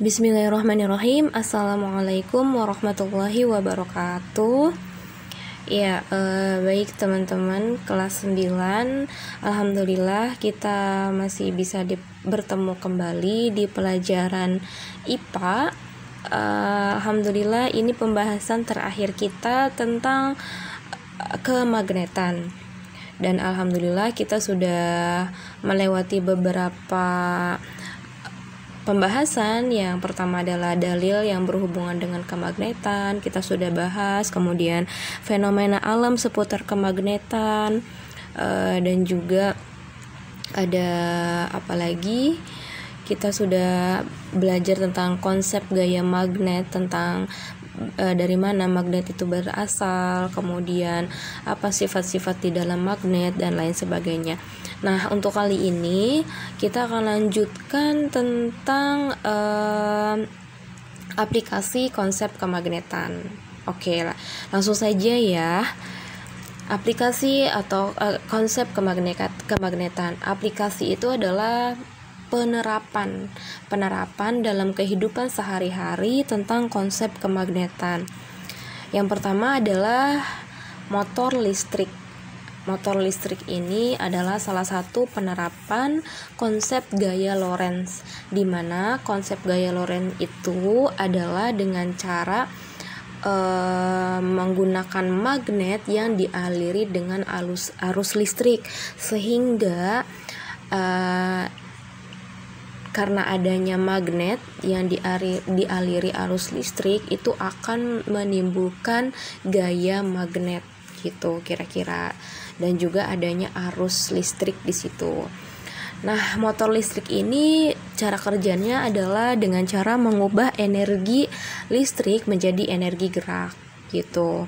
Bismillahirrahmanirrahim. Assalamualaikum warahmatullahi wabarakatuh. Ya, baik teman-teman kelas 9. Alhamdulillah kita masih bisa bertemu kembali di pelajaran IPA. Alhamdulillah ini pembahasan terakhir kita tentang kemagnetan. Dan alhamdulillah kita sudah melewati beberapa pembahasan. Yang pertama adalah dalil yang berhubungan dengan kemagnetan, kita sudah bahas. Kemudian fenomena alam seputar kemagnetan, dan juga ada apa lagi, kita sudah belajar tentang konsep gaya magnet, tentang dari mana magnet itu berasal, kemudian apa sifat-sifat di dalam magnet dan lain sebagainya. Nah, untuk kali ini kita akan lanjutkan tentang aplikasi konsep kemagnetan. Oke lah, langsung saja ya. Aplikasi atau konsep kemagnetan. Aplikasi itu adalah penerapan dalam kehidupan sehari-hari tentang konsep kemagnetan. Yang pertama adalah motor listrik. Motor listrik ini adalah salah satu penerapan konsep gaya Lorentz, di mana konsep gaya Lorentz itu adalah dengan cara menggunakan magnet yang dialiri dengan arus listrik, sehingga karena adanya magnet yang dialiri arus listrik itu akan menimbulkan gaya magnet gitu kira-kira, dan juga adanya arus listrik di situ. Nah, motor listrik ini cara kerjanya adalah dengan cara mengubah energi listrik menjadi energi gerak gitu.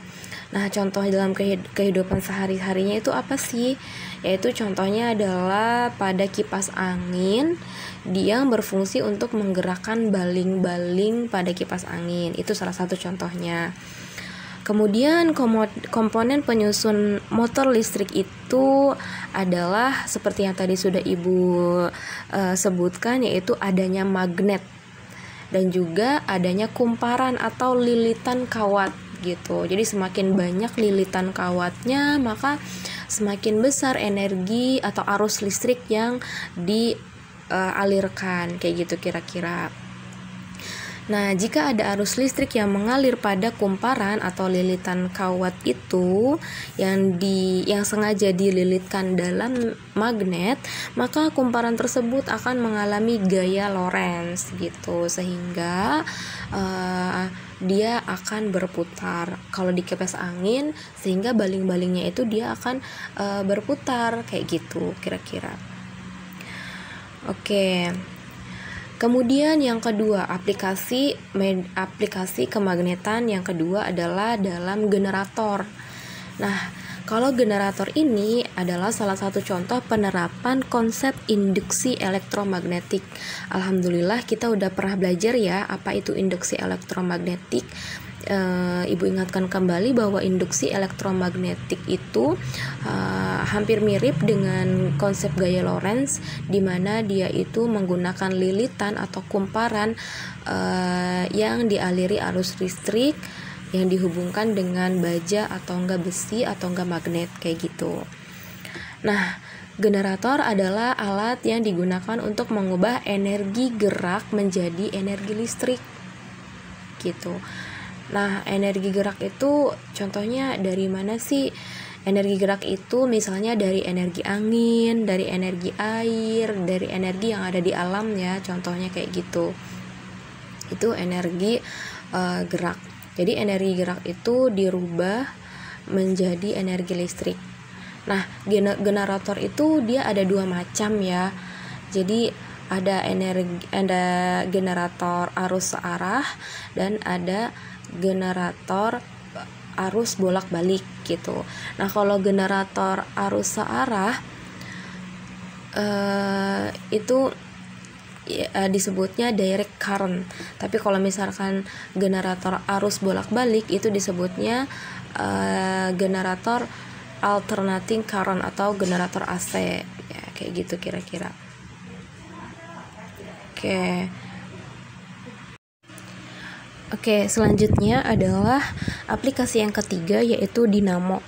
Nah, contoh dalam kehidupan sehari-harinya itu apa sih? Yaitu contohnya adalah pada kipas angin, dia berfungsi untuk menggerakkan baling-baling pada kipas angin. Itu salah satu contohnya. Kemudian komponen penyusun motor listrik itu adalah seperti yang tadi sudah Ibu sebutkan, yaitu adanya magnet dan juga adanya kumparan atau lilitan kawat gitu. Jadi semakin banyak lilitan kawatnya, maka semakin besar energi atau arus listrik yang dialirkan, kayak gitu kira-kira. Nah, jika ada arus listrik yang mengalir pada kumparan atau lilitan kawat itu yang sengaja dililitkan dalam magnet, maka kumparan tersebut akan mengalami gaya Lorentz gitu, sehingga dia akan berputar. Kalau di kipas angin, sehingga baling-balingnya itu dia akan berputar kayak gitu kira-kira. Oke. Kemudian yang kedua, aplikasi kemagnetan yang kedua adalah dalam generator. Nah, kalau generator ini adalah salah satu contoh penerapan konsep induksi elektromagnetik. Alhamdulillah kita udah pernah belajar ya apa itu induksi elektromagnetik. Ibu ingatkan kembali bahwa induksi elektromagnetik itu hampir mirip dengan konsep gaya Lorentz, di mana dia itu menggunakan lilitan atau kumparan yang dialiri arus listrik yang dihubungkan dengan baja atau enggak besi atau enggak magnet kayak gitu. Nah, generator adalah alat yang digunakan untuk mengubah energi gerak menjadi energi listrik gitu. Nah, energi gerak itu contohnya dari mana sih? Energi gerak itu misalnya dari energi angin, dari energi air, dari energi yang ada di alam ya, contohnya kayak gitu. Itu energi gerak. Jadi energi gerak itu dirubah menjadi energi listrik. Nah, generator itu dia ada dua macam ya. Jadi ada generator arus searah dan ada generator arus bolak-balik gitu. Nah, kalau generator arus searah itu disebutnya direct current. Tapi kalau misalkan generator arus bolak-balik itu disebutnya generator alternating current atau generator AC ya, kayak gitu kira-kira. Oke. Oke, selanjutnya adalah aplikasi yang ketiga, yaitu dinamo.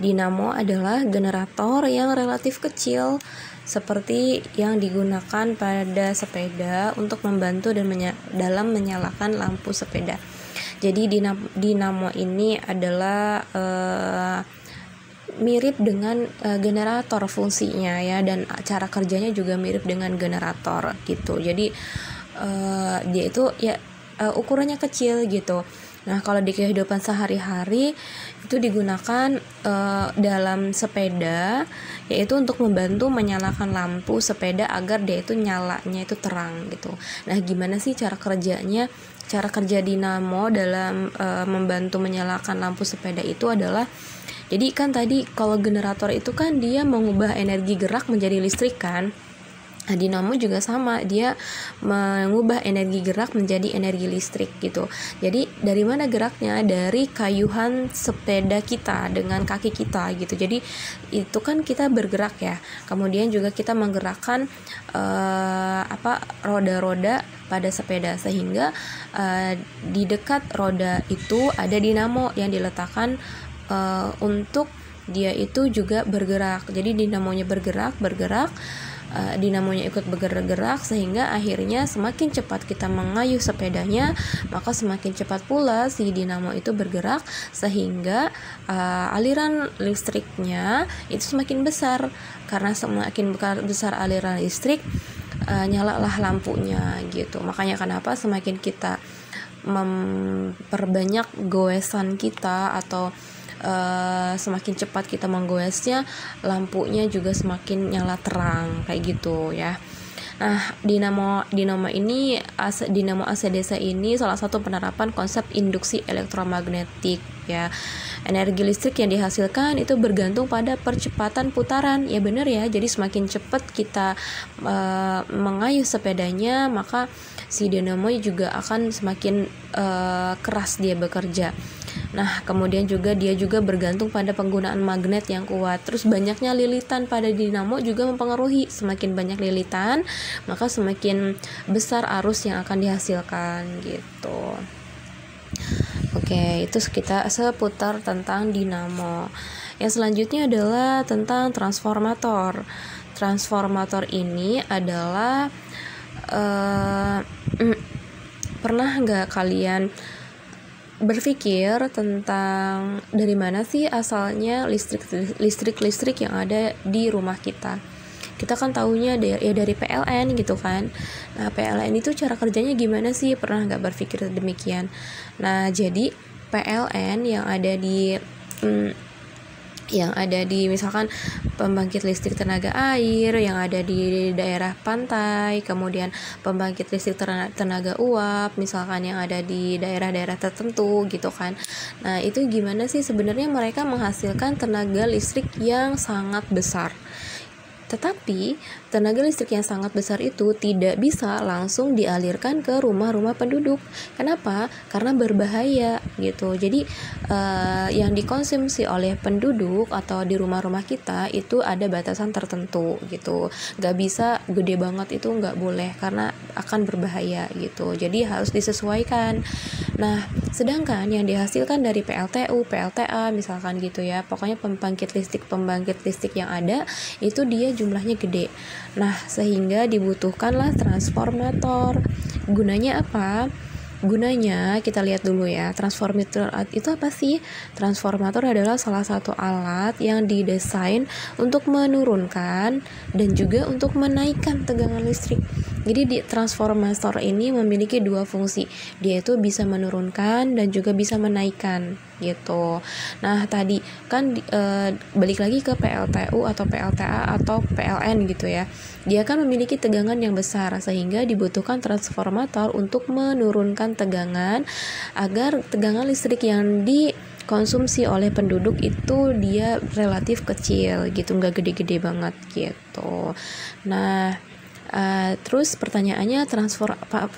Dinamo adalah generator yang relatif kecil seperti yang digunakan pada sepeda untuk membantu dalam menyalakan lampu sepeda. Jadi dinamo ini adalah mirip dengan generator fungsinya ya, dan cara kerjanya juga mirip dengan generator gitu. Jadi dia itu ya ukurannya kecil gitu. Nah, kalau di kehidupan sehari-hari itu digunakan dalam sepeda, yaitu untuk membantu menyalakan lampu sepeda agar dia itu nyalanya itu terang gitu. Nah, gimana sih cara kerjanya? Cara kerja dinamo dalam membantu menyalakan lampu sepeda itu adalah, jadi kan tadi kalau generator itu kan dia mengubah energi gerak menjadi listrik kan. Nah, dinamo juga sama, dia mengubah energi gerak menjadi energi listrik gitu. Jadi dari mana geraknya? Dari kayuhan sepeda kita dengan kaki kita gitu. Jadi itu kan kita bergerak ya. Kemudian juga kita menggerakkan roda-roda pada sepeda, sehingga di dekat roda itu ada dinamo yang diletakkan untuk dia itu juga bergerak. Jadi dinamonya bergerak, dinamonya ikut bergerak, sehingga akhirnya semakin cepat kita mengayuh sepedanya, maka semakin cepat pula si dinamo itu bergerak, sehingga aliran listriknya itu semakin besar. Karena semakin besar aliran listrik, nyalalah lampunya gitu. Makanya kenapa semakin kita memperbanyak goesan kita atau semakin cepat kita menggoesnya, lampunya juga semakin nyala terang kayak gitu ya. Nah, dinamo AC/DC ini salah satu penerapan konsep induksi elektromagnetik ya. Energi listrik yang dihasilkan itu bergantung pada percepatan putaran. Ya benar ya. Jadi semakin cepat kita mengayuh sepedanya, maka si dinamo juga akan semakin keras dia bekerja. Nah, kemudian juga dia juga bergantung pada penggunaan magnet yang kuat. Terus banyaknya lilitan pada dinamo juga mempengaruhi. Semakin banyak lilitan, maka semakin besar arus yang akan dihasilkan gitu. Oke, itu kita seputar tentang dinamo. Yang selanjutnya adalah tentang transformator. Transformator ini adalah pernah nggak kalian berpikir tentang dari mana sih asalnya listrik yang ada di rumah kita? Kita kan taunya dari PLN gitu kan. Nah, PLN itu cara kerjanya gimana sih? Pernah nggak berpikir demikian? Nah, jadi PLN yang ada di misalkan pembangkit listrik tenaga air yang ada di daerah pantai, kemudian pembangkit listrik tenaga uap misalkan yang ada di daerah-daerah tertentu gitu kan. Nah, itu gimana sih sebenarnya mereka menghasilkan tenaga listrik yang sangat besar. Tetapi tenaga listrik yang sangat besar itu tidak bisa langsung dialirkan ke rumah-rumah penduduk. Kenapa? Karena berbahaya gitu. Jadi yang dikonsumsi oleh penduduk atau di rumah-rumah kita itu ada batasan tertentu gitu. Gak bisa gede banget, itu gak boleh karena akan berbahaya gitu. Jadi harus disesuaikan. Nah, sedangkan yang dihasilkan dari PLTU, PLTA misalkan gitu ya, pokoknya pembangkit listrik yang ada itu dia jumlahnya gede. Nah, sehingga dibutuhkanlah transformator. Gunanya apa? Gunanya kita lihat dulu ya. Transformator itu apa sih? Transformator adalah salah satu alat yang didesain untuk menurunkan dan juga untuk menaikkan tegangan listrik. Jadi di transformator ini memiliki dua fungsi. Dia itu bisa menurunkan dan juga bisa menaikkan gitu. Nah, tadi kan balik lagi ke PLTU atau PLTA atau PLN gitu ya. Dia kan memiliki tegangan yang besar sehingga dibutuhkan transformator untuk menurunkan tegangan agar tegangan listrik yang dikonsumsi oleh penduduk itu dia relatif kecil gitu, nggak gede-gede banget gitu. Nah, terus pertanyaannya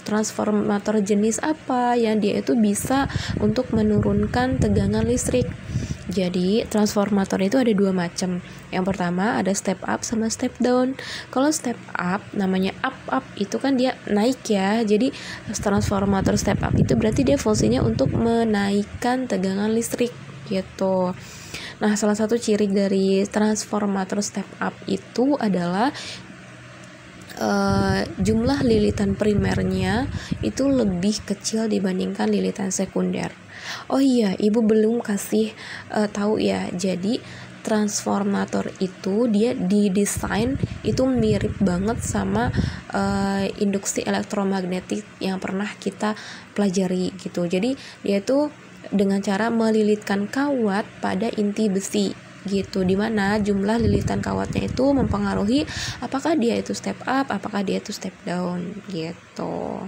transformator jenis apa yang dia itu bisa untuk menurunkan tegangan listrik? Jadi transformator itu ada dua macam. Yang pertama ada step up sama step down. Kalau step up namanya up itu kan dia naik ya. Jadi transformator step up itu berarti dia fungsinya untuk menaikkan tegangan listrik gitu. Nah, salah satu ciri dari transformator step up itu adalah jumlah lilitan primernya itu lebih kecil dibandingkan lilitan sekunder. Oh iya, Ibu belum kasih tahu ya. Jadi transformator itu dia didesain itu mirip banget sama induksi elektromagnetik yang pernah kita pelajari gitu. Jadi dia itu dengan cara melilitkan kawat pada inti besi gitu, dimana jumlah lilitan kawatnya itu mempengaruhi apakah dia itu step up, apakah dia itu step down gitu.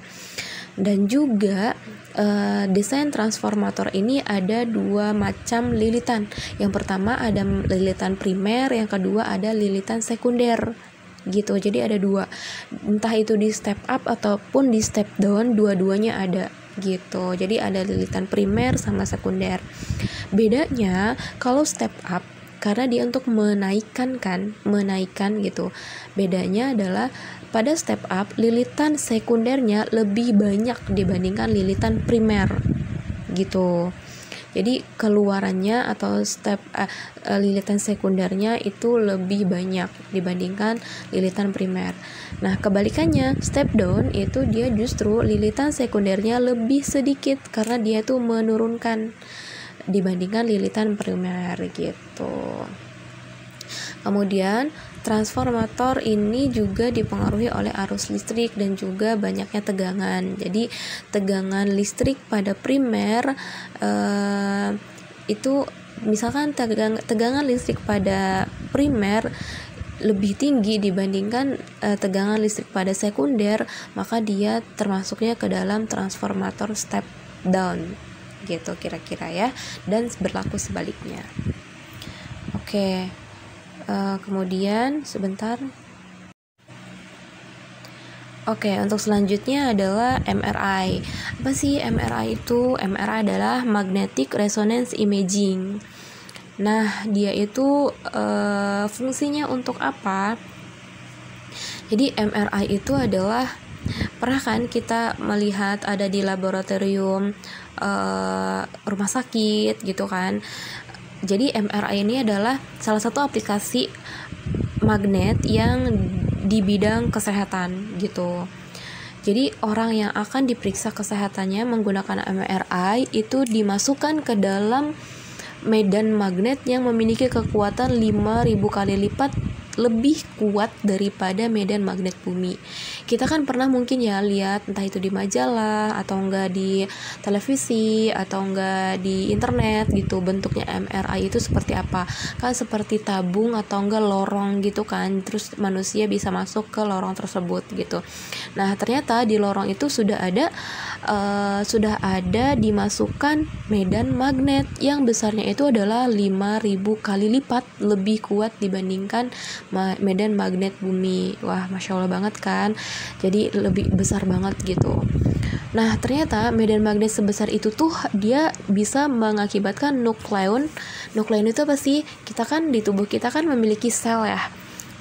Dan juga desain transformator ini ada dua macam lilitan. Yang pertama ada lilitan primer, yang kedua ada lilitan sekunder gitu. Jadi ada dua, entah itu di step up ataupun di step down, dua-duanya ada gitu. Jadi ada lilitan primer sama sekunder. Bedanya kalau step up karena dia untuk menaikkan gitu. Bedanya adalah pada step up lilitan sekundernya lebih banyak dibandingkan lilitan primer gitu. Jadi keluarannya atau lilitan sekundernya itu lebih banyak dibandingkan lilitan primer. Nah, kebalikannya step down itu dia justru lilitan sekundernya lebih sedikit karena dia tuh menurunkan dibandingkan lilitan primer gitu. Kemudian transformator ini juga dipengaruhi oleh arus listrik dan juga banyaknya tegangan. Jadi tegangan listrik pada primer itu misalkan tegangan listrik pada primer lebih tinggi dibandingkan tegangan listrik pada sekunder, maka dia termasuknya ke dalam transformator step down gitu kira-kira ya, dan berlaku sebaliknya. Oke, kemudian sebentar. Oke, untuk selanjutnya adalah MRI. Apa sih MRI itu? MRI adalah Magnetic Resonance Imaging. Nah, dia itu fungsinya untuk apa? Jadi MRI itu adalah, pernah kan kita melihat ada di laboratorium rumah sakit gitu kan. Jadi MRI ini adalah salah satu aplikasi magnet yang di bidang kesehatan gitu. Jadi orang yang akan diperiksa kesehatannya menggunakan MRI itu dimasukkan ke dalam medan magnet yang memiliki kekuatan 5.000 kali lipat lebih kuat daripada medan magnet bumi. Kita kan pernah mungkin ya lihat entah itu di majalah atau enggak di televisi atau enggak di internet gitu, bentuknya MRI itu seperti apa. Kan seperti tabung atau enggak lorong gitu kan, terus manusia bisa masuk ke lorong tersebut gitu. Nah, ternyata di lorong itu sudah ada dimasukkan medan magnet yang besarnya itu adalah 5.000 kali lipat lebih kuat dibandingkan medan magnet bumi. Wah, Masya Allah banget kan. Jadi lebih besar banget gitu. Nah, ternyata medan magnet sebesar itu tuh dia bisa mengakibatkan nukleon. Nukleon itu apa sih? Kita kan di tubuh kita kan memiliki sel ya.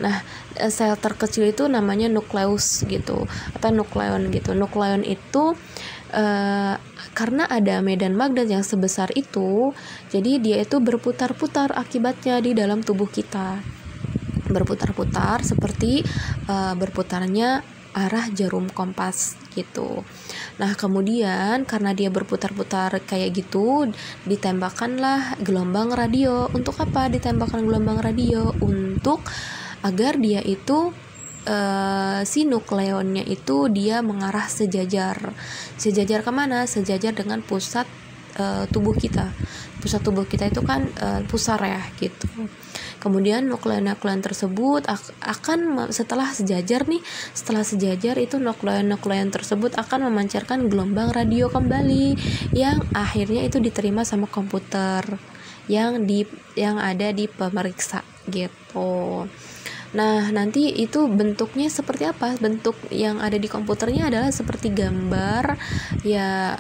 Nah, sel terkecil itu namanya nukleus gitu, atau nukleon gitu. Nukleon itu karena ada medan magnet yang sebesar itu, jadi dia itu berputar-putar akibatnya di dalam tubuh kita. Berputar-putar seperti berputarnya arah jarum kompas gitu. Nah, kemudian karena dia berputar-putar kayak gitu, ditembakkanlah gelombang radio. Untuk apa ditembakkan gelombang radio? Untuk agar dia itu si nukleonnya itu dia mengarah sejajar kemana? Sejajar dengan pusat tubuh kita. Pusat tubuh kita itu kan pusar ya gitu. Kemudian nukleon tersebut akan setelah sejajar itu nukleon tersebut akan memancarkan gelombang radio kembali yang akhirnya itu diterima sama komputer yang ada di pemeriksa gitu. Nah, nanti itu bentuknya seperti apa? Bentuk yang ada di komputernya adalah seperti gambar ya,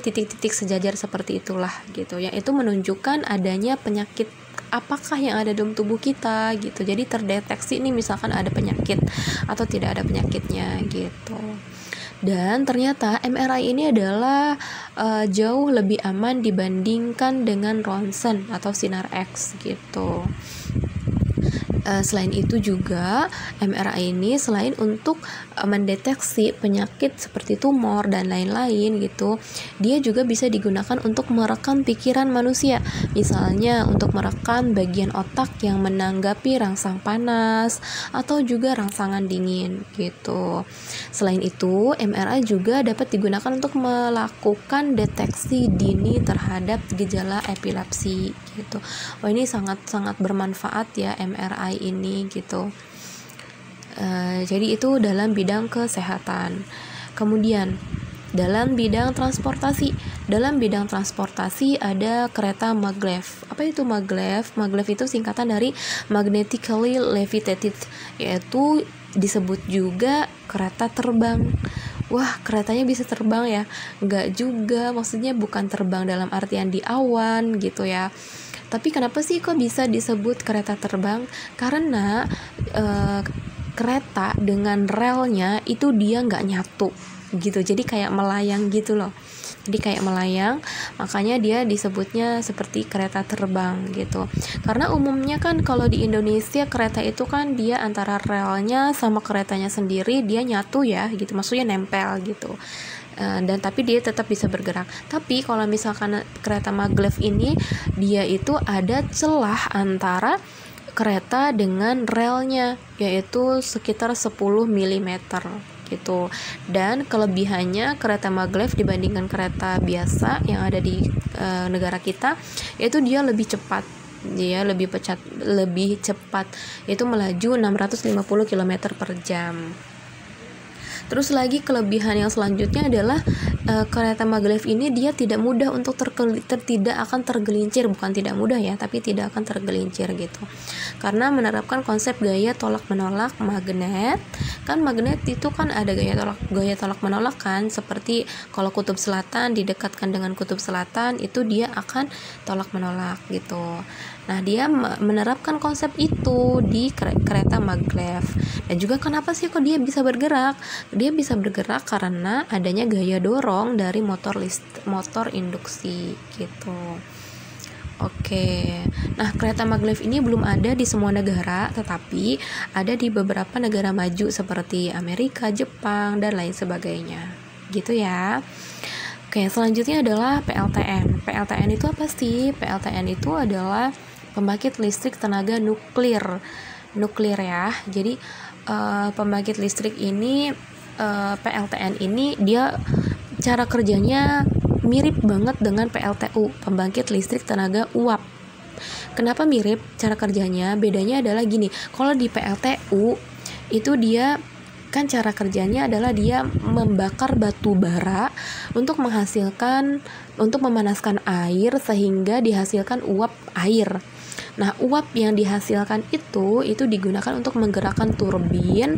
titik-titik sejajar seperti itulah gitu. Yang itu menunjukkan adanya penyakit apakah yang ada dalam tubuh kita gitu. Jadi terdeteksi nih misalkan ada penyakit atau tidak ada penyakitnya gitu. Dan ternyata MRI ini adalah jauh lebih aman dibandingkan dengan ronsen atau sinar X gitu. Selain itu juga MRI ini selain untuk mendeteksi penyakit seperti tumor dan lain-lain gitu, dia juga bisa digunakan untuk merekam pikiran manusia. Misalnya untuk merekam bagian otak yang menanggapi rangsang panas atau juga rangsangan dingin gitu. Selain itu, MRI juga dapat digunakan untuk melakukan deteksi dini terhadap gejala epilepsi gitu. Oh, ini sangat-sangat bermanfaat ya MRI ini gitu. Jadi itu dalam bidang kesehatan. Kemudian dalam bidang transportasi ada kereta maglev. Apa itu maglev? Maglev itu singkatan dari magnetically levitated, yaitu disebut juga kereta terbang. Wah, keretanya bisa terbang ya? Enggak juga, maksudnya bukan terbang dalam artian di awan gitu ya. Tapi kenapa sih kok bisa disebut kereta terbang? Karena kereta dengan relnya itu dia nggak nyatu gitu, jadi kayak melayang gitu loh. Jadi kayak melayang, makanya dia disebutnya seperti kereta terbang gitu. Karena umumnya kan kalau di Indonesia kereta itu kan dia antara relnya sama keretanya sendiri dia nyatu ya gitu, maksudnya nempel gitu. Dan tapi dia tetap bisa bergerak. Tapi kalau misalkan kereta maglev ini, dia itu ada celah antara kereta dengan relnya, yaitu sekitar 10 mm gitu. Dan kelebihannya kereta maglev dibandingkan kereta biasa yang ada di negara kita, yaitu dia lebih cepat. Dia lebih cepat, yaitu melaju 650 km per jam. Terus lagi kelebihan yang selanjutnya adalah kereta maglev ini dia tidak mudah untuk tidak akan tergelincir, bukan tidak mudah ya, tapi tidak akan tergelincir gitu. Karena menerapkan konsep gaya tolak menolak magnet. Kan magnet itu kan ada gaya tolak menolak kan, seperti kalau kutub selatan didekatkan dengan kutub selatan itu dia akan tolak menolak gitu. Nah, dia menerapkan konsep itu di kereta maglev. Dan juga kenapa sih kok dia bisa bergerak? Dia bisa bergerak karena adanya gaya dorong dari motor induksi gitu. Oke. Nah, kereta maglev ini belum ada di semua negara, tetapi ada di beberapa negara maju seperti Amerika, Jepang, dan lain sebagainya. Gitu ya. Oke, selanjutnya adalah PLTN. PLTN itu apa sih? PLTN itu adalah pembangkit listrik tenaga nuklir ya. Jadi pembangkit listrik ini PLTN ini dia cara kerjanya mirip banget dengan PLTU, pembangkit listrik tenaga uap. Kenapa mirip cara kerjanya? Bedanya adalah gini, kalau di PLTU itu dia kan cara kerjanya adalah dia membakar batu bara untuk memanaskan air sehingga dihasilkan uap air. Nah, uap yang dihasilkan itu digunakan untuk menggerakkan turbin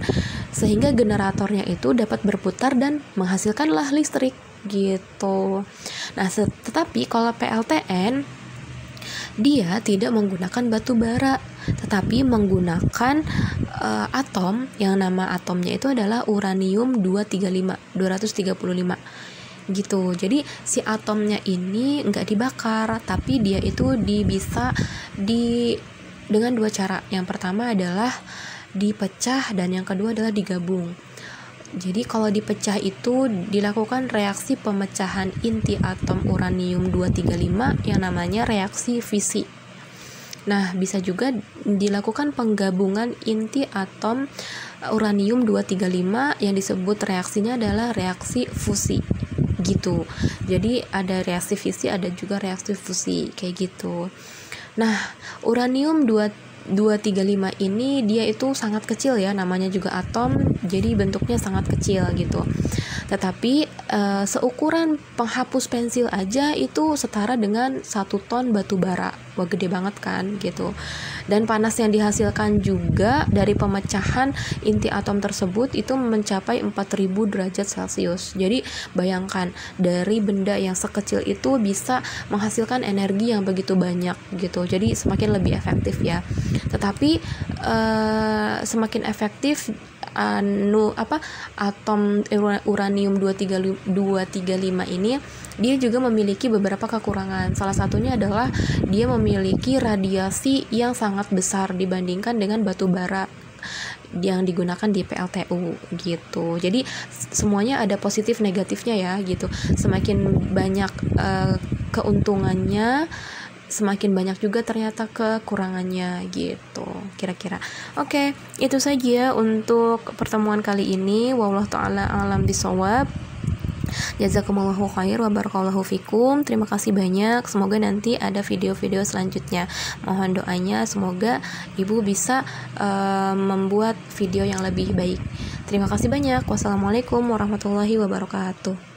sehingga generatornya itu dapat berputar dan menghasilkanlah listrik gitu. Nah, tetapi kalau PLTN dia tidak menggunakan batu bara, tetapi menggunakan atom yang nama atomnya itu adalah uranium 235 gitu. Jadi si atomnya ini nggak dibakar, tapi dia itu bisa dengan dua cara. Yang pertama adalah dipecah dan yang kedua adalah digabung. Jadi kalau dipecah itu dilakukan reaksi pemecahan inti atom uranium 235 yang namanya reaksi fisi. Nah, bisa juga dilakukan penggabungan inti atom uranium 235 yang disebut reaksinya adalah reaksi fusi gitu. Jadi ada reaksi fisi, ada juga reaksi fusi kayak gitu. Nah, uranium 235 ini dia itu sangat kecil ya, namanya juga atom, jadi bentuknya sangat kecil gitu. Tetapi seukuran penghapus pensil aja itu setara dengan 1 ton batu bara. Wah, gede banget kan gitu. Dan panas yang dihasilkan juga dari pemecahan inti atom tersebut itu mencapai 4000 derajat Celcius. Jadi bayangkan, dari benda yang sekecil itu bisa menghasilkan energi yang begitu banyak gitu. Jadi semakin lebih efektif ya. Tetapi semakin efektif atom uranium 235 ini, dia juga memiliki beberapa kekurangan. Salah satunya adalah dia memiliki radiasi yang sangat besar dibandingkan dengan batu bara yang digunakan di PLTU gitu. Jadi semuanya ada positif negatifnya ya gitu. Semakin banyak keuntungannya, semakin banyak juga ternyata kekurangannya gitu kira-kira. Oke, itu saja untuk pertemuan kali ini. Wallahu ta'ala a'lam bishawab. Jazakumullahu khair wa barakallahu fikum. Terima kasih banyak. Semoga nanti ada video-video selanjutnya. Mohon doanya semoga Ibu bisa membuat video yang lebih baik. Terima kasih banyak. Wassalamualaikum warahmatullahi wabarakatuh.